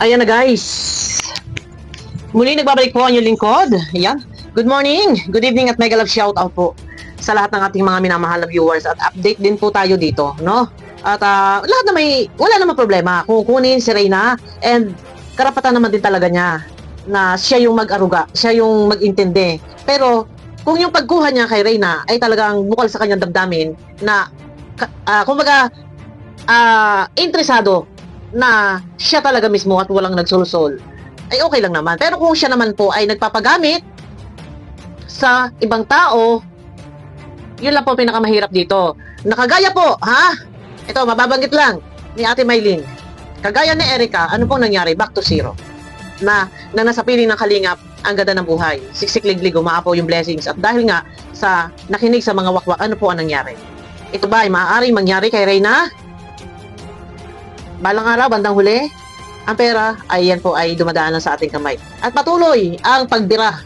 Ayan na guys. Muli nagbabalik po ang inyong lingkod. Ayan. Good morning, good evening at mega love shout out po sa lahat ng ating mga minamahal na viewers at update din po tayo dito, no? At lahat na wala namang problema kung kunin si Reyna and karapatan naman din talaga niya na siya yung mag-aruga, siya yung mag-intindi. Pero kung yung pagkuha niya kay Reyna ay talagang bukal sa kanyang damdamin na kumbaga interesado na siya talaga mismo at walang nagsulsol, ay okay lang naman. Pero kung siya naman po ay nagpapagamit sa ibang tao, yun lang po pinakamahirap dito. Nakagaya po, ha? Ito, mababanggit lang ni Ate Maylin. Kagaya ni Erica, ano pong nangyari? Back to zero. Na nasa piling ng kalingap, ang ganda ng buhay. Siksik-liglig, umaapaw yung blessings. At dahil nga sa nakinig sa mga wakwak, ano po ang nangyari? Ito ba ay maaaring mangyari kay Reyna? Balang araw, bandang huli, ang pera ay yan po ay dumadaan sa ating kamay. At patuloy ang pagdira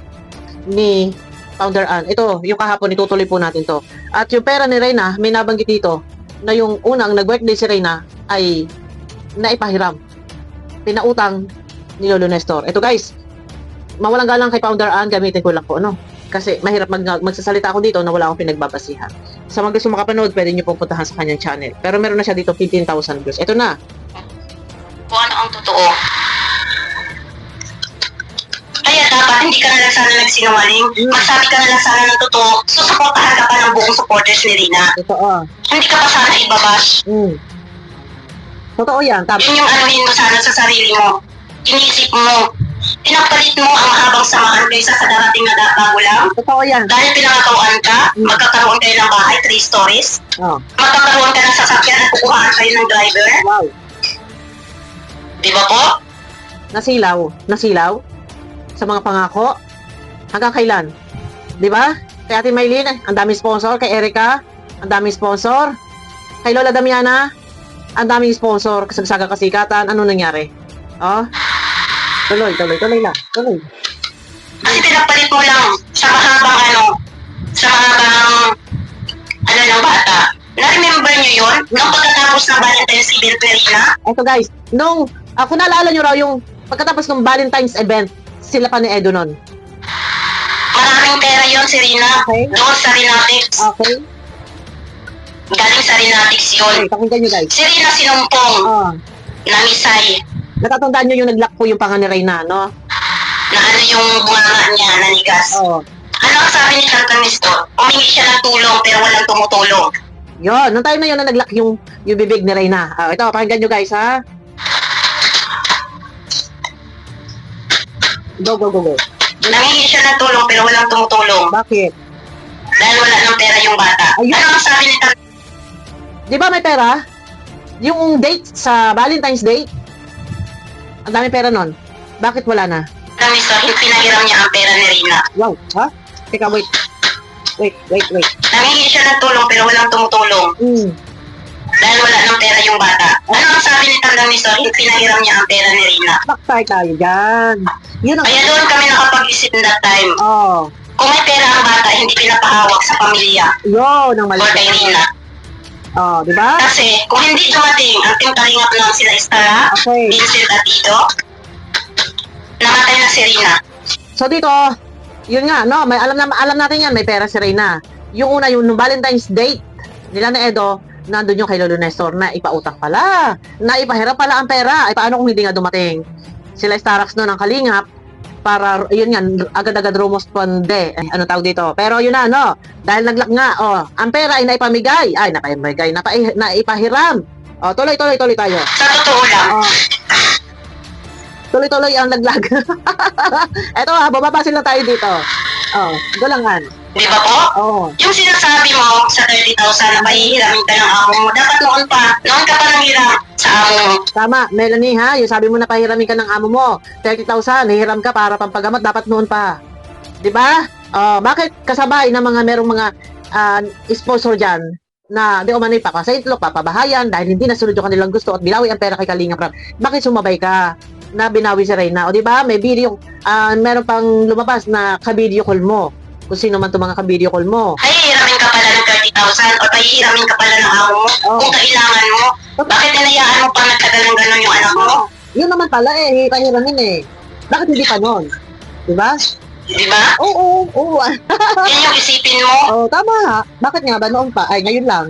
ni Founder Ann. Ito, yung kahapon, itutuloy po natin to. At yung pera ni Reyna, may nabanggit dito na yung unang nag-birthday si Reyna ay naipahiram. Pinautang ni Lolo Nestor. Ito guys, mawalang galang kay Founder Ann, gamitin ko lang po, no? Kasi mahirap magsasalita ako dito na wala akong pinagbabasihan. Sa mga gusto makapanood, pwede nyo pong puntahan sa kanyang channel. Pero meron na siya dito 15,000 views. Ito na. Kung ano ang totoo. Kaya dapat hindi ka na lang sana nagsinungaling. Magsabi ka na lang sana ng totoo. Susuportahan ka pa ng buong supporters ni Reyna. Totoo. Hindi ka pa sana ibabash. Totoo yan. Yun yung anuhin mo sana sa sarili mo. Inisip mo. Pinapalit mo ang mahabang samahan kaysa sa darating na bago lang. Totoo yan. Dahil pinangakauan ka, magkakaroon kayo ng bahay, 3 stories. Oh. Magkakaroon ka ng sasakyan at kukuhaan kayo ng driver. Wow. Di ba po? Nasilaw sa mga pangako. Hanggang kailan? Di ba? Kay Ate Maylin, ang daming sponsor. Kay Erica, ang daming sponsor. Kay Lola Damiana, ang daming sponsor. Kasagsaga kasikatan. Ano nangyari? Oh? Tuloy lang. Tuloy. Kasi pinapalit mo lang sa mahabang ng bata. Na-remember nyo yun? Nung pagkatapos ng Valentine's Event Reyna? Eto guys, kung naalala nyo raw yung pagkatapos ng Valentine's event, sila pa ni Edo nun. Maraming pera yun si Reyna. Okay. Doon sa Rinatics. Okay? Galing sa Rinatics yun. Okay, pakinggan nyo guys. Si Reyna sinumpong na misay. Natatandaan nyo yung nag-lock po yung panga ni Reyna, no? Na ano yung bunganga niya, nanigas. Oo. Ano ang sabi ni Canton Nestor? Humingi siya ng tulong pero walang tumutulong. Yun, nung time na yun na nag-lock yung bibig ni Reyna. Ito, pakinggan nyo guys, ha? Go. Nangingi siya ng tulong pero walang tumutulong. Bakit? Dahil wala ng pera yung bata. Ayun. Ano ang sabi ni Canton? Di ba may pera? Yung date sa Valentine's Day, ang dami pera nun. Bakit wala na? Nestor, pinahiram niya ang pera ni Reyna. Wow, ha? Teka, wait. Nangingi siya ng tulong pero walang tumutulong. Dahil wala ng pera yung bata. Ano ang sabi ni Canton Nestor? Pinahiram niya ang pera ni Reyna. Backfire tayo dyan. Yun ang... Kaya doon kami nakapag-isip that time. Oh. Kung may pera ang bata, hindi pinapahawak sa pamilya. Yun ang mali. Or kay Reyna. Oh, di ba? Kasi kung hindi dumating ang Team Kalingap lang sila Estara, Okay. Vincent at Tito, namatay na si Reyna. So dito, yun nga, no, may alam natin yan, may pera si Reyna. Yung una, yung Valentine's date nila na Edo, nandun yung kay Lolo Nestor na ipautang pala, na ipahirap pala ang pera. Ay paano kung hindi nga dumating? Sila Starax no ng Kalingap, para, yun nga, agad-agad rumosponde. Ano tawag dito? Pero yun na, no, dahil naglock nga, ang pera ay naipamigay. Ay, naipahiram. Tuloy tayo. Sa totoo lang, Tuloy ang naglag. Eto bababasin lang tayo dito. Galangan. di ba po? Yung sinasabi mo sa 30,000 na pahihiramin ka ng amo mo, dapat noon ka pa nanghiram sa amo mo. Tama, Melanie ha, yung sabi mo na pahiramin ka ng amo mo, 30,000, hihiram ka para pampagamot, dapat noon pa. Di ba? Bakit kasabay na merong mga sponsor dyan na di umano'y papasaitlok, papabahayan dahil hindi nasunod yung kanilang gusto at binawi ang pera kay Kalingap Rab. Bakit sumabay ka na binawi si Reyna? O di ba? May video, meron pang lumabas na ka-video call mo. Kung sino man itong mga ka-video call mo. Hihiramin ka pala ng 30,000 o pahihiramin ka pala ng amo mo kung kailangan mo. Bakit nilayaan mo pa nagtagal ng gano'n yung anak mo? Yun naman pala hihiramin eh. Bakit hindi pa nun? Diba? Di ba? Oo. Yan yung isipin mo. Oo, tama. Bakit nga ba noon pa? Ay, ngayon lang.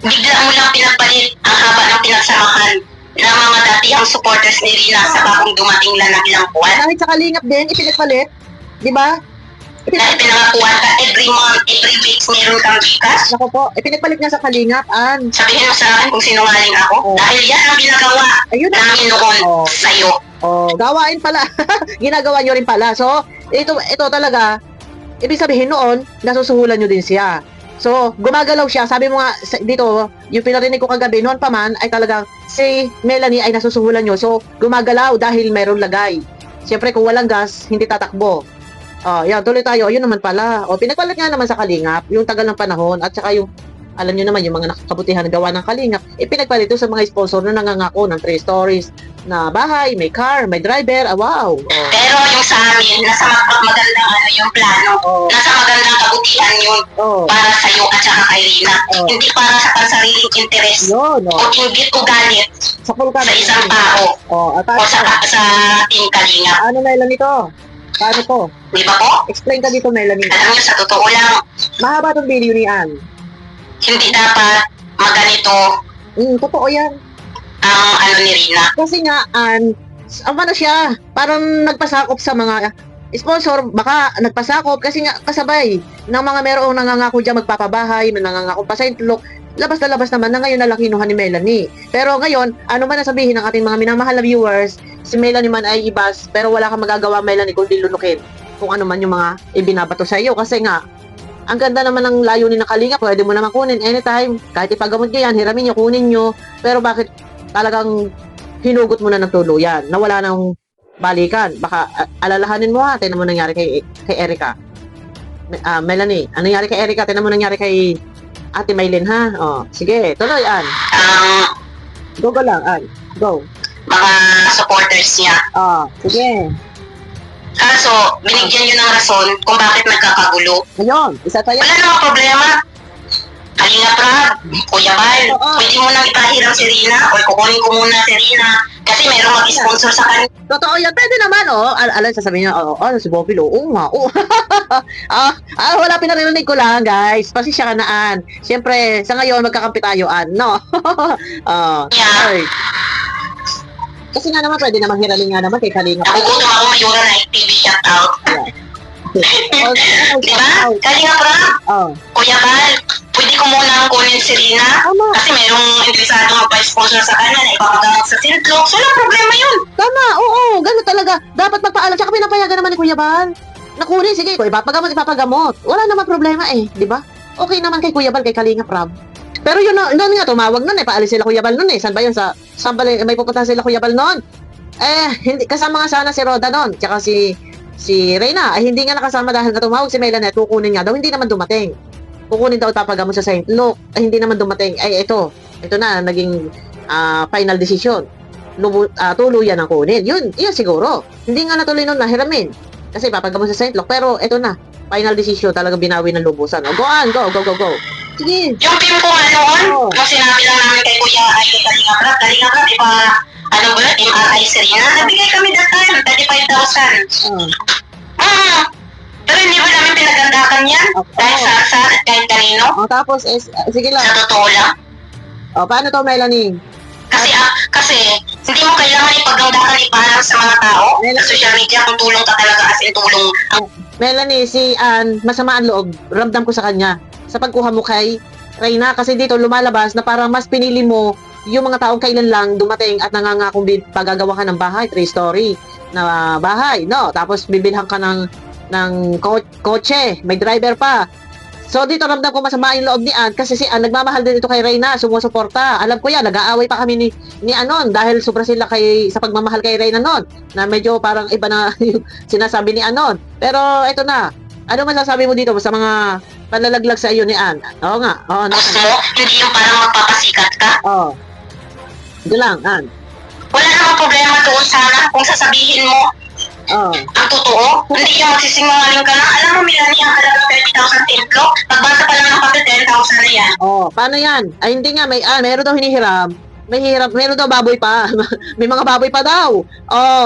Bigla mo lang pinagpalit ang haba ng pinagsamahan ng mga datihang supporters ni Rina sa bagong dumating lang ng ilang buwan. Kahit sa kalingap din, ipinagpalit. Diba? Dahil pinangakuan ka every month, every week, meron kang Gcash. Ako po, ipinagpalit nga sa kalingap, An. Sabihin mo sa akin kung sinungaling ako. Oo. Dahil yan ang ginagawa Ayun na. namin noon Oo. sa'yo. Oh, gawain pala. Ginagawa nyo rin pala. So, ito talaga, ibig sabihin noon, nasusuhulan nyo din siya. So, gumagalaw siya. Sabi mo nga dito, yung pinarinig ko kagabi, noon pa man, ay talagang si Melanie ay nasusuhulan nyo. So, gumagalaw dahil mayroon lagay. Siyempre, kung walang gas, hindi tatakbo. Yan, tuloy tayo. Yun naman pala. Pinagpalit nga naman sa Kalingap, yung tagal ng panahon, at saka yung, alam nyo naman, yung mga nakakabutihan na gawa ng Kalingap, pinagpalit ito sa mga sponsor na nangangako ng 3 stories na bahay, may car, may driver. Wow. Pero yung sa amin, nasa magandang yung plano. Nasa magandang kabutihan yun para sa'yo at saka kay Rina. Hindi para sa pansariling interes. Yun, O inggit o galit sa pulkan. sa isang tao. At O sa Team Kalingap. ano Melanie to? Paano to? Di ba po? Explain ka dito, Melanie. Alam niyo, sa totoo lang, Mahaba tong video ni Ann. hindi dapat maganito Totoo yan. ang ni Rina. Kasi nga, Ann, ano siya, parang nagpasakop sa mga sponsor, baka nagpasakop kasi nga kasabay ng mga merong nangangako dyan magpapabahay, may nangangako pa sa intlok, labas na labas naman na ngayon na lang kinuha ni Melanie. Pero ngayon, ano man nasabihin ng ating mga minamahal na viewers, si Melanie man ay ibas, pero wala kang magagawa, Melanie, kundi lunukin kung ano man yung mga ibinabato sa iyo. Kasi nga, ang ganda naman ng layunin ng Kalinga, pwede mo naman kunin anytime, kahit ipagamot nyo yan, hiramin nyo, kunin nyo, pero bakit talagang hinugot mo na ng tuluyan, na wala nang balikan? Baka alalahanin mo ha, tinan mo nangyari kay Erica. Melanie, ano nangyari kay Erica? Tinan mo nangyari kay Ate Maylin ha? Sige, tuloy, Ann. Go lang, Ann. Go. Mga supporters niya. Sige. Kaso, binigyan nyo ng rason kung bakit nagkakagulo. Ayun, isa tayo. Wala namang problema. Kalinga Prab, Kuya Bal, pwede mo nang ipahiram si Rina o kukunin ko muna si Rina kasi mayroong mag-sponsor sa kanya. Totoo yan, pwede naman, alam, sasabihin niya, si Bobby, oo nga, wala, pinarinig ko lang, guys. Pasensya ka na, Ann. Siyempre, sa ngayon, magkakampi tayo, Ann, no? Yeah. Kasi nga naman, pwede naman hiraling nga naman kay Kalinga. Nakugutom ako Mayura na TV shoutout. Diba? Kalinga Prab, Kuya Bal, pwede ko muna ang kunin si Rina kasi merong interesado magpa-sponsor sa kanya na ipapagamot sa Sintlok. So, walang problema yun. Tama, oo, gano'n talaga. Dapat magpaalam. Tsaka pinapayagan naman ni Kuya Bal. Nakunin, sige, kung ipapagamot. Wala naman problema di ba? Okay naman kay Kuya Bal, kay Kalinga Prab. Pero yun nga, tumawag nun paalis sila Kuya Bal nun Saan ba yun? Saan ba may pupunta sila Kuya Bal nun? Hindi, kasama nga sana si Roda nun. Tsaka si Reyna, hindi nga nakasama dahil nga tumawag si Melanie at kukunin nga daw, hindi naman dumating. Kukunin daw papagamot sa Saint Luke, hindi naman dumating. Ito na, naging final decision. Tuluyan ang kunin. Yun siguro. Hindi nga natuloy nun nahiramin. Kasi papagamot sa Saint Luke, pero ito na, final decision, talaga binawi ng lubusan. Go on, go. Sige. Yung team ko nga noon, nung sinabi lang namin kay Kuya ay kay Kalinga Prab, MRI Serena, nabigay kami that time, 35,000. Pero hindi ba namin pinagandakan yan? Dahil sa at kahit kanino? Tapos, sige lang. Sa totoo lang. Paano to, Melanie? Kasi hindi mo kailangan ipaggandakan ipahalang sa mga tao sa social media kung tulong ka talaga as in tulong. Melanie, si Ann, masama ang loob. Ramdam ko sa kanya. Sa pagkuha mo kay Reyna, kasi dito lumalabas na parang mas pinili mo yung mga taong kailan lang dumating at nangangakong pagagawa ka ng bahay, 3-story na bahay, no? Tapos bibilhan ka ng kotse, may driver pa. So dito ramdam ko masama yung loob ni Ann kasi si Ann nagmamahal din ito kay Reyna, sumusuporta. Alam ko yan, nag-aaway pa kami ni Anon dahil sobra sila sa pagmamahal kay Reyna noon, na medyo parang iba na yung sinasabi ni Anon. Pero ito na, ano masasabi mo dito sa mga panlalaglag sa iyo ni Ann? Oo nga. Gusto mo, hindi yung parang magpapasikat ka? Ito lang, Ann. Wala namang problema doon sana kung sasabihin mo ang totoo. Hindi yung magsisinungaling ka na. Alam mo, Melanie, ang halagang 30,000 templo, pagbasa pa lang ng pati 10,000 na yan. Paano yan? Ay, hindi nga, mayroon daw hinihiram Mahirap. Meron daw baboy pa. May mga baboy pa daw. Oh,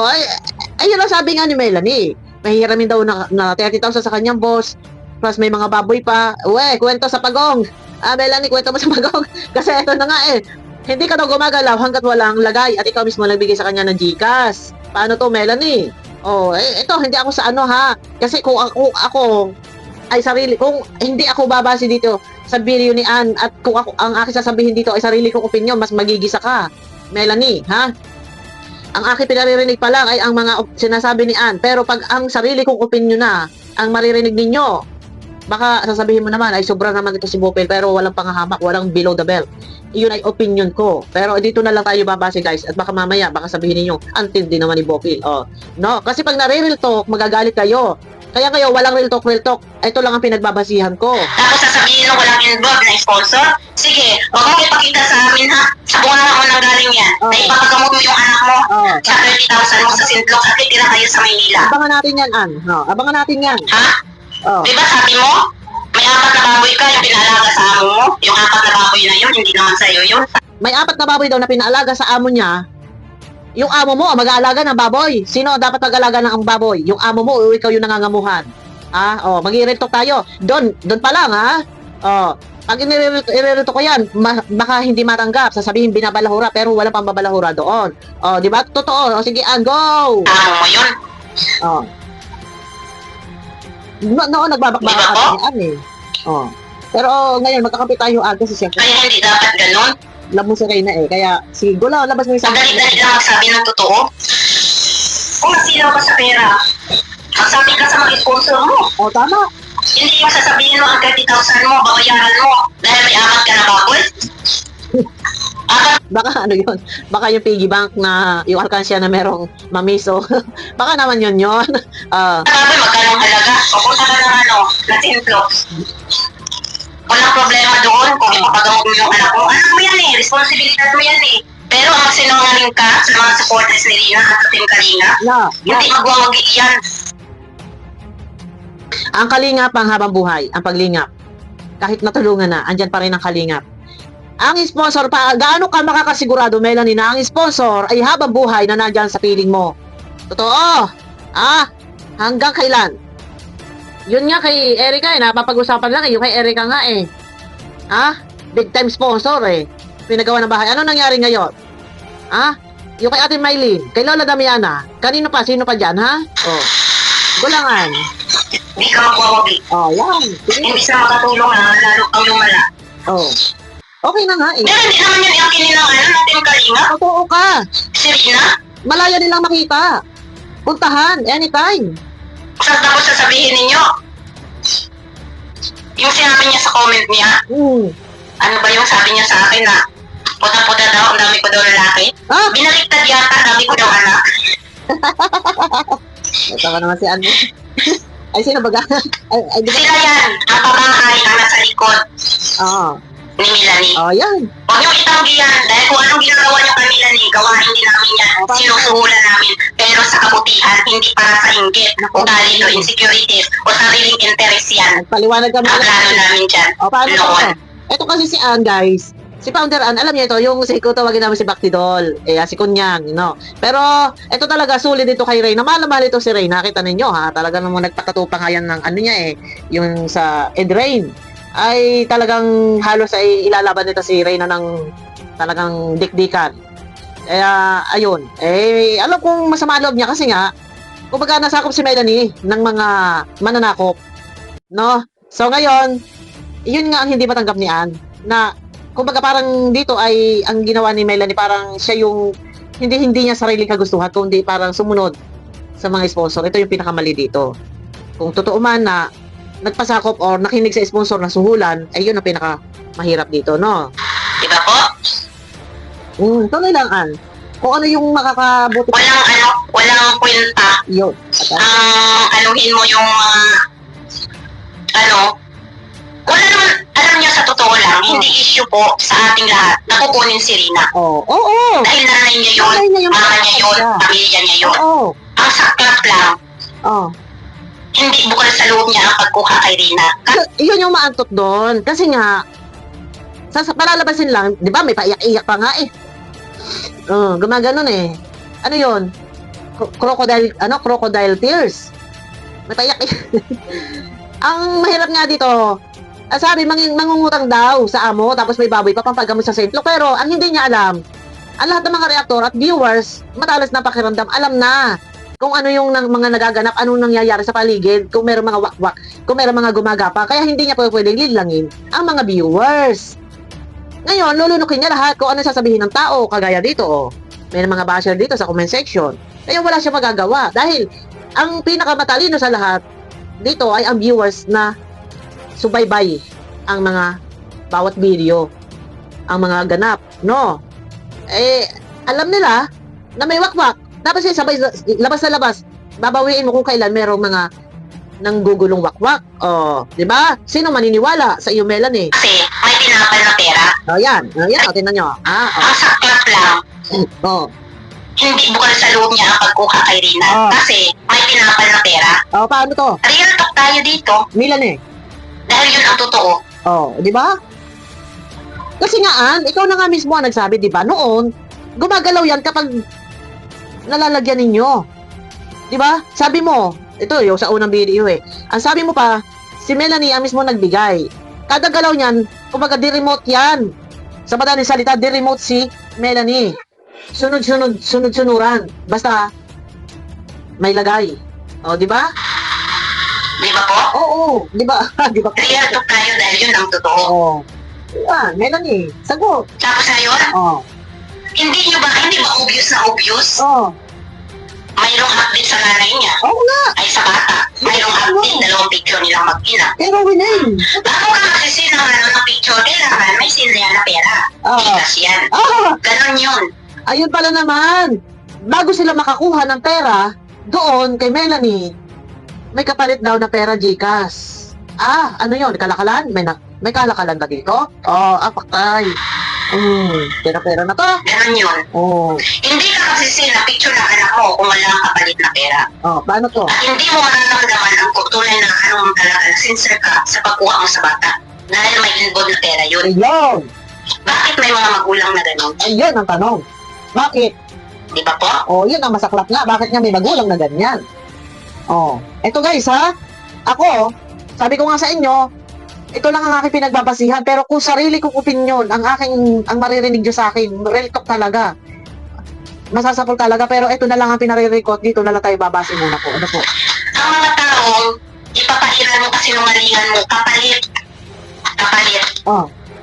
ayun lang sabi nga ni Melanie. Mahiramin daw na 30,000 sa kanyang boss. Plus may mga baboy pa. Uwe, kwento sa pagong. Melanie, kwento mo sa pagong. Kasi eto na nga eh. Hindi ka daw gumagalaw hanggat walang lagay at ikaw mismo nagbigay sa kanya ng GCash. Paano to, Melanie? Oh, ito, hindi ako sa ano ha. Kasi kung ako ay sarili, kung hindi ako babase dito sa video ni Ann at kung ako, ang aking sasabihin dito ay sarili kong opinion, mas magigisa ka. Melanie, ha? Ang aking pinaririnig pa lang ay ang mga sinasabi ni Ann. Pero pag ang sarili kong opinion na ang maririnig ninyo, baka sasabihin mo naman ay sobra naman ito si Bopel pero walang pangahamak, walang below the belt. Iyon ay opinion ko. Pero dito na lang tayo babase guys at baka mamaya baka sabihin niyo antindi naman ni Bopel. Oh, no, kasi pag nare-real talk, magagalit kayo. Kaya kayo walang real talk, real talk. Ito lang ang pinagbabasihan ko. Tapos sasabihin mo walang involved na sponsor? Sige, huwag mo ipakita sa amin ha. Sa bunga mo nang galing yan. Oh. Na ipapagamot mo yung anak mo. Oh. Sa 30,000 mo sa Sintlog at titira kayo sa Maynila. Abangan natin yan, Ann. No, abangan natin yan. Ha? Oh. Diba sabi mo? May 4 na baboy ka, yung pinalaga sa amo mo. Yung 4 na baboy na yun, hindi naman sa'yo yun. May 4 na baboy daw na pinaalaga sa amo niya. Yung amo mo, mag-aalaga ng baboy. Sino dapat mag-aalaga ng baboy? Yung amo mo o ikaw yung nangangamuhan? Mag-i-real talk tayo. Doon pa lang, ha? Pag i-real talk ko yan, baka hindi matanggap. Sasabihin binabalahura, pero walang pambabalahura doon. Di ba? Totoo. Sige, Ann, go! Amo mo yun. Noon, nagbabakbaka Diba po? ni Ann, eh. Pero ngayon, magkakampi tayo, Ann, kasi siyempre, Kaya hindi dapat ganun. love mo si Reyna, eh. Kaya, sige, go lang, labas mo yung Ang dali-dali lang magsabi ng totoo. Kung nasilaw ka sa pera, magsabi ka sa mga sponsor mo. Tama. Hindi yung sasabihin mo ang 30,000 mo, babayaran mo dahil may 4 ka na baboy. Baka ano yun? Baka yung piggy bank na yung alkansya na merong mamiso. Baka naman yun yun. Sabi, magkano halaga? Pupunta ka ng na Sintlog. Walang problema doon kung ipapagamot mo yung anak mo. Anak mo yan eh, responsibilidad mo yan eh. Pero ang sinungaling ka sa mga supporters ni Rina at sa Team Kalina, hindi magwawagi yan. Ang kalingap ang habang buhay, ang paglingap. Kahit natulungan na, andyan pa rin ang kalingap. Ang sponsor, gaano ka makakasigurado, Melanie, na ang sponsor ay habang buhay na nandyan sa piling mo? Totoo. Hanggang kailan? Yun nga kay Erica eh, napapag-usapan lang eh. Yung kay Erica nga eh. Big time sponsor eh. Pinagawa ng bahay. Ano nangyari ngayon? Yung kay Ate Mylene, kay Lola Damiana, kanino pa? Sino pa dyan, ha? Gulangan. Hindi ka magwawagi. Yan. Hindi sa makatulong na lalo kang lumala. Okay na nga eh. Pero hindi naman yun yung kinilangan ng Team Kalina. Totoo ka. Si Rina, Malaya nilang makita. Puntahan, anytime. tapos sasabihin ninyo, yung sinabi niya sa comment niya, ano ba yung sabi niya sa akin na puta-puta daw, ang dami ko daw lalaki. Binaliktad yata, dami ko daw anak. Ito ka naman si Anne. Ay, sino ba? Sila yan, ang pamanghay ang nasa likod ni Melanie. Yan. Huwag niyo itanggi yan, dahil kung anong ginagawa niyo kay Melanie, gawain din namin yan. Sinusuhulan namin, pero sa kabutihan, hindi para sa inggit, ugali o insecurities, o sariling interest yan. Paliwanag kami. Ang plano namin dyan. Paano Noon. Ito kasi si Anne, guys. Si Founder Ann, alam niya ito, yung si tawagin namin si Baktidol, si Kunyang, no. Pero, ito talaga, sulit dito kay Reyna. Mahal ito si Reyna, nakita ninyo, ha. Talaga namang nagpakatupang yan ng ano niya, yung sa Edrain. Ay talagang halos ay ilalaban nito si Reyna ng talagang dikdikan. Kaya, ayun. Alam kong masama loob niya kasi nga, kumbaga nasakop si Melanie ng mga mananakop. No? So, ngayon, yun nga ang hindi matanggap ni Ann, na kumbaga parang dito ay ang ginawa ni Melanie parang siya yung hindi niya sariling kagustuhan kundi parang sumunod sa mga sponsor. Ito yung pinakamali dito. Kung totoo man na nagpasakop or nakinig sa sponsor na suhulan, ay yun ang pinaka mahirap dito, no? Diba po? Tuloy lang, Ann. Kung ano yung makakabuti. Walang kwenta. Yun. Anuhin mo yung wala naman, alam niyo sa totoo lang, hindi issue po sa ating lahat na kukunin si Rina. Dahil nanay niya yun, mama niya yun, pamilya niya yun. Ang saklap lang, hindi bukal sa loob niya ang pagkuha kay Rina. Yun yung maantot doon. Kasi nga, palalabasin lang, di ba, may paiyak-iyak pa nga eh. Gumaganon eh. Ano yun? Crocodile tears. Matayak eh. Ang mahirap nga dito, sabi, mangungutang daw sa amo, tapos may baboy pa pampagamot sa St. Luke. Pero, ang hindi niya alam, ang lahat ng mga reaktor at viewers, matalas na pakiramdam, alam na kung ano yung mga nagaganap, anong nangyayari sa paligid, kung meron mga wakwak, kung meron mga gumagapa. Kaya hindi niya pwedeng lilangin ang mga viewers. Ngayon, lulunukin niya lahat kung ano sasabihin ng tao, kagaya dito, oh. May mga basher dito sa comment section. Kaya wala siya magagawa. Dahil, ang pinakamatalino sa lahat, dito ay ang viewers na subaybay ang mga bawat video, ang mga ganap, no? Eh, alam nila na may wakwak. Tapos sabay, labas na labas, babawiin mo kung kailan merong mga nanggugulong wakwak. Oh, di ba? Sino maniniwala sa iyo, Melanie? Kasi may tinapal na pera. Oh, yan. Oh, yan. O, tingnan nyo. Ang saklap lang, Oh. hindi bukal sa loob niya ang pagkuha kay Rina. Ah. Kasi may tinapal na pera. Oh, paano to? Real talk tayo dito. Melanie. Dahil yun ang totoo. Oh, di ba? Kasi nga, ikaw na nga mismo ang nagsabi, di ba? Noon, gumagalaw yan kapag nalalagyan ninyo. Di ba? Sabi mo, ito yung sa unang video eh. Ang sabi mo pa, si Melanie ang mismo nagbigay. Kada galaw niyan, kumbaga di-remote yan. Sa madaling salita, di-remote si Melanie. Sunod-sunuran. Basta, may lagay. O, di ba? Di ba po? Oo, di ba? Di ba? Real talk tayo dahil yun ang totoo. Oo. Yan, Melanie, sagot. Tapos ngayon, Oo. hindi ba obvious na obvious? Oo. Mayroong update sa nanay niya. Oo nga. Ay sa bata. Mayroong update, dalawang picture nilang mag-ina. Pero winay. Bago ka magsisina ng picture, kailangan may sinaya na pera. Oo. Itas yan. Ganon yun. Ayun pala naman. Bago sila makakuha ng pera, doon kay Melanie, may kapalit daw na pera Gcash. Ano yun? Kalakalan? May kalakalan ba dito? Patay. Pera-pera na to. Ganon yun. Hindi ka magsisina picture ng anak mo kung wala kang kapalit na pera. Paano to? At hindi mo mararamdaman ang tunay na anong talaga na sincere ka sa pagkuha mo sa bata. Dahil may involved na pera yun. Ayun. Bakit may mga magulang na ganon? Ayun ang tanong. Bakit? Di ba po? Yun ang masaklap nga. Bakit nga may magulang na ganyan? Eto guys ha. Ako, sabi ko nga sa inyo, ito lang ang aking pinagbabasihan, pero kung sarili kong opinion, ang maririnig nyo sa akin, real talk talaga. Masasapol talaga, pero ito na lang ang pinare-record, dito na lang tayo babase muna po. Ano po? Ang mga taong ipapairan mo kasi nungalingan mo, kapalit.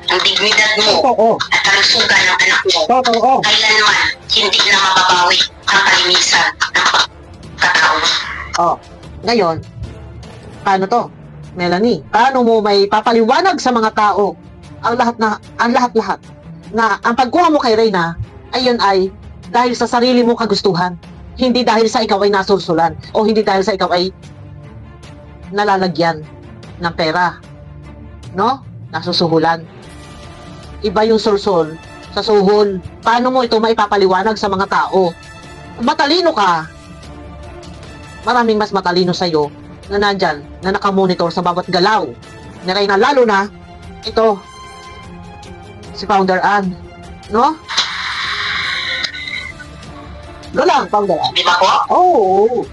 Ang dignidad mo Totoo. at kalusugan ng anak mo. Totoo. Kailanman, hindi na mababawi ang kalinisan ng katao. Ngayon, paano to? Melanie, paano mo may papaliwanag sa mga tao ang lahat-lahat na ang pagkuha mo kay Reyna ayun ay dahil sa sarili mong kagustuhan, hindi dahil sa ikaw ay nasulsulan o hindi dahil sa ikaw ay nalalagyan ng pera, no? Nasusuhulan. Iba yung sulsul sa suhol. Paano mo ito maipapaliwanag sa mga tao? Matalino ka. Maraming mas matalino sa'yo na nandyan, na nakamonitor sa bawat galaw ni Reyna, lalo na ito si Founder Ann, no? Go lang, Founder Ann. Di ba po? Oo.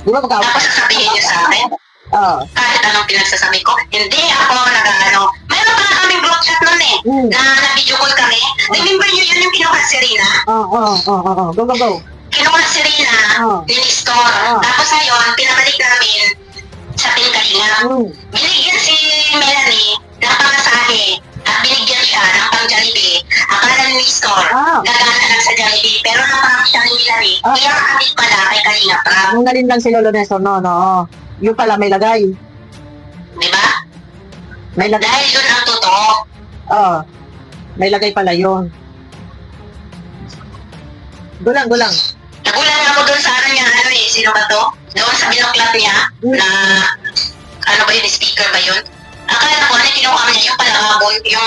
Di ba magkawag? Tapos sasabihin niyo sa akin, kahit anong pinagsasabi ko, hindi ako mayroon pa na kaming group chat nun eh, na video call kami. Remember niyo yun yung kinuha si Rina? Go. Kinuha si Rina, in-store. Tapos ngayon, pinabalik namin sa Pinkalinga. Binigyan si Melanie ng pangasahe at binigyan siya ng pang-Jollibee. Akala ni store, gagana lang sa Jollibee, pero naparang siya ni Melanie. Iyakakabit pala kay Kalinga Prab. Nung galing lang si Lolo Nestor, no. Yung pala may lagay. Di ba? May lagay. Dahil yun ang totoo. May lagay pala yun. Gulang. Nagulan ako doon sa niya, sino ba to? Doon sa binaklat niya, na, speaker ba yun? Akala ko, kinuha niya yung palabon, yung,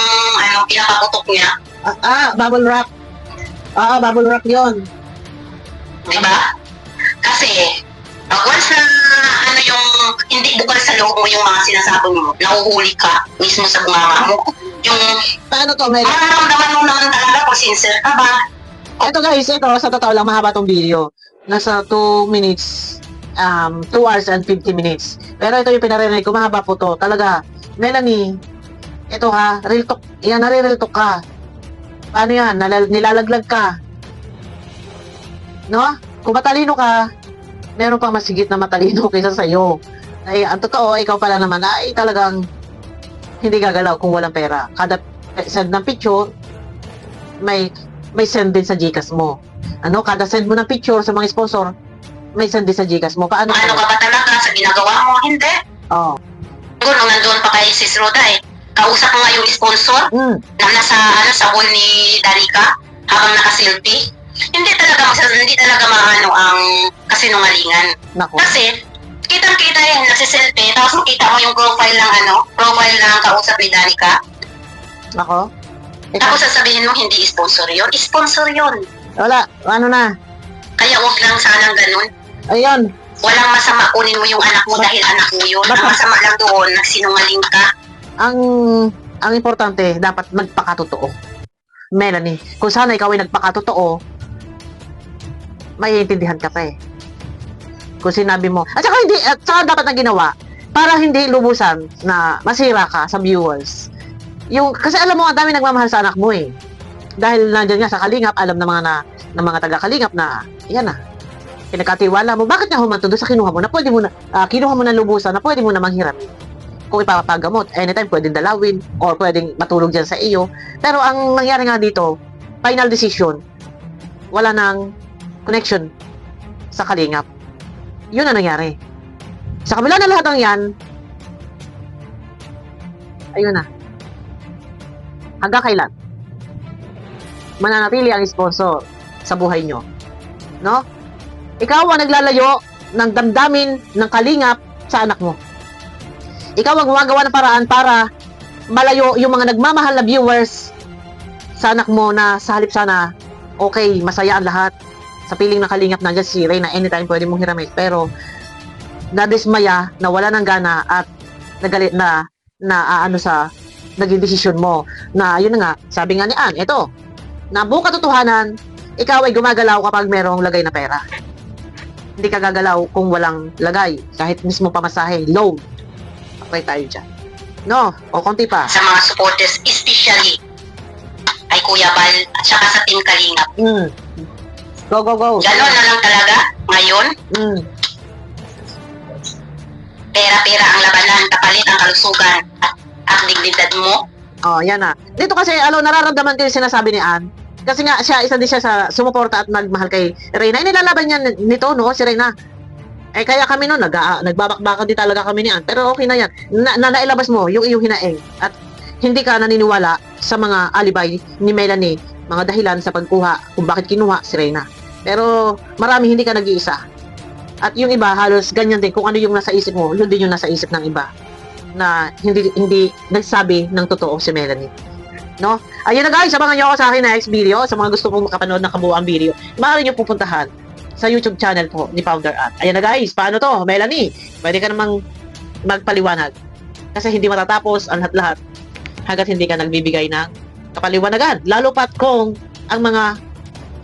pinakaputok niya. Bubble wrap. Bubble wrap yun. Diba? Kasi, once na, yung, hindi bukal sa loob mo yung mga sinasabi mo, nahuhuli ka mismo sa bunganga mo. Yung, paano to, Mel? mararamdaman mo naman talaga kung sincere ka ba? O Ito guys, ito sa totoo lang mahaba tong video. Nasa 2 minutes, 2 hours and 50 minutes. Pero ito yung pinarinig ko, mahaba po to. Talaga, Melanie, ito ha, real talk, yan, nare-real talk ka. Paano yan? Nilalaglag ka. No? Kung matalino ka, meron pang masigit na matalino kaysa sa'yo. Ay, ang totoo, ikaw pala naman ay talagang hindi gagalaw kung walang pera. Kada send ng picture, may send din sa GCash mo. Ano, kada send mo ng picture sa mga sponsor, may send din sa GCash mo. Paano? Ano ka ba talaga sa ginagawa mo? Hindi. Oh. Siguro nung nandoon pa kay Sis Roda kausap mo nga yung sponsor na nasa sa wall ni Danica habang nakaselfie. Hindi talaga maano ang kasinungalingan. Nako. Kasi kitang-kita yan, nagsiselfie, tapos makita mo yung profile ng kausap ni Danica. Nako. Tapos sasabihin mo hindi sponsor yun. Sponsor yun. Wala, ano na. Kaya wag lang sanang ganun. Ayun. Walang masama kunin mo yung anak mo dahil anak mo yun. Ang masama lang doon, nagsinungaling ka. Ang importante, dapat magpakatotoo. Melanie, kung sana ikaw ay nagpakatotoo, maiintindihan ka pa eh. Kung sinabi mo, at saka dapat na ginawa, para hindi lubusan na masira ka sa viewers. Kasi alam mo, ang dami nagmamahal sa anak mo eh. Dahil nandiyan nga sa Kalingap, alam ng mga taga-Kalingap na, yan na, pinagkatiwala mo, bakit nga humantong doon sa kinuha mo na pwede mo na, kinuha mo na lubusan na pwede mo na manghiramin. Kung ipapagamot, anytime pwedeng dalawin or pwedeng matulog dyan sa iyo. Pero ang nangyari nga dito, final decision, wala nang connection sa Kalingap. Yun ang nangyari. Sa kabila na lahat ng yan, ayun na. Hanggang kailan? Mananatili ang sponsor sa buhay nyo. No? Ikaw ang naglalayo ng damdamin ng Kalingap sa anak mo. Ikaw ang gumagawa ng paraan para malayo yung mga nagmamahal na viewers sa anak mo na sa halip sana, okay, masaya ang lahat. Sa piling ng Kalingap nandiyan si Reyna, anytime pwede mong hiramit. Pero, nadismaya, na wala ng gana at nagalit na sa naging desisyon mo. Na, yun na nga, sabi nga ni Ann, ito, na buong katotohanan, ikaw ay gumagalaw kapag merong lagay na pera. Hindi ka gagalaw kung walang lagay. Kahit mismo pamasahe, loan. Okay tayo dyan. No? O konti pa. Sa mga supporters, especially kay Kuya Bal at saka sa Team Kalingap. Go, go, go. Ganon na lang talaga ngayon. Pera-pera ang labanan, kapalit ang kalusugan at dignidad mo. Oh, yan na. Dito kasi, nararamdaman ko yung sinasabi ni Ann. Kasi nga, isa din siya sa sumuporta at nagmahal kay Reyna. Nilalaban niya nito, no? Si Reyna. Kaya kami noon, nagbabakbakan din talaga kami ni Ann. Pero okay na yan. Nailabas mo yung iyong hinaing. At hindi ka naniniwala sa mga alibay ni Melanie, mga dahilan sa pagkuha kung bakit kinuha si Reyna. Pero marami hindi ka nag-iisa. At yung iba, halos ganyan din. Kung ano yung nasa isip mo, yun din yung nasa isip ng iba. Na hindi nagsabi ng totoo si Melanie. No? Ayun na guys, abangan nyo ako sa akin next video. Sa mga gusto pong makapanood ng kabuuan video, maaari nyo pupuntahan sa YouTube channel po ni Founder Ann. Ayan na guys, paano to? Melanie, pwede ka namang magpaliwanag. Kasi hindi matatapos ang lahat-lahat hanggat hindi ka nagbibigay ng kapaliwanagan. Lalo pat kung ang mga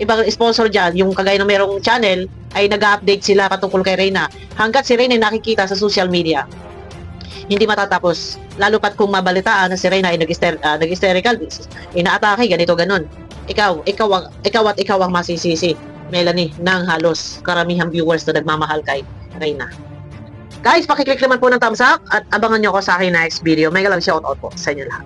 ibang sponsor dyan, yung kagaya ng merong channel, ay nag-update sila patungkol kay Reyna. Hanggat si Reyna ay nakikita sa social media, hindi matatapos. Lalo pat kung mabalitaan na si Reyna ay nag-hysterical, inaatake, ganito, ganon. Ikaw ang masisisi, Melanie, ng halos karamihang viewers na nagmamahal kay Reyna. Guys, pakiclick naman po ng thumbs up at abangan nyo ako sa akin next video. Mega lang shoutout po sa inyo lahat.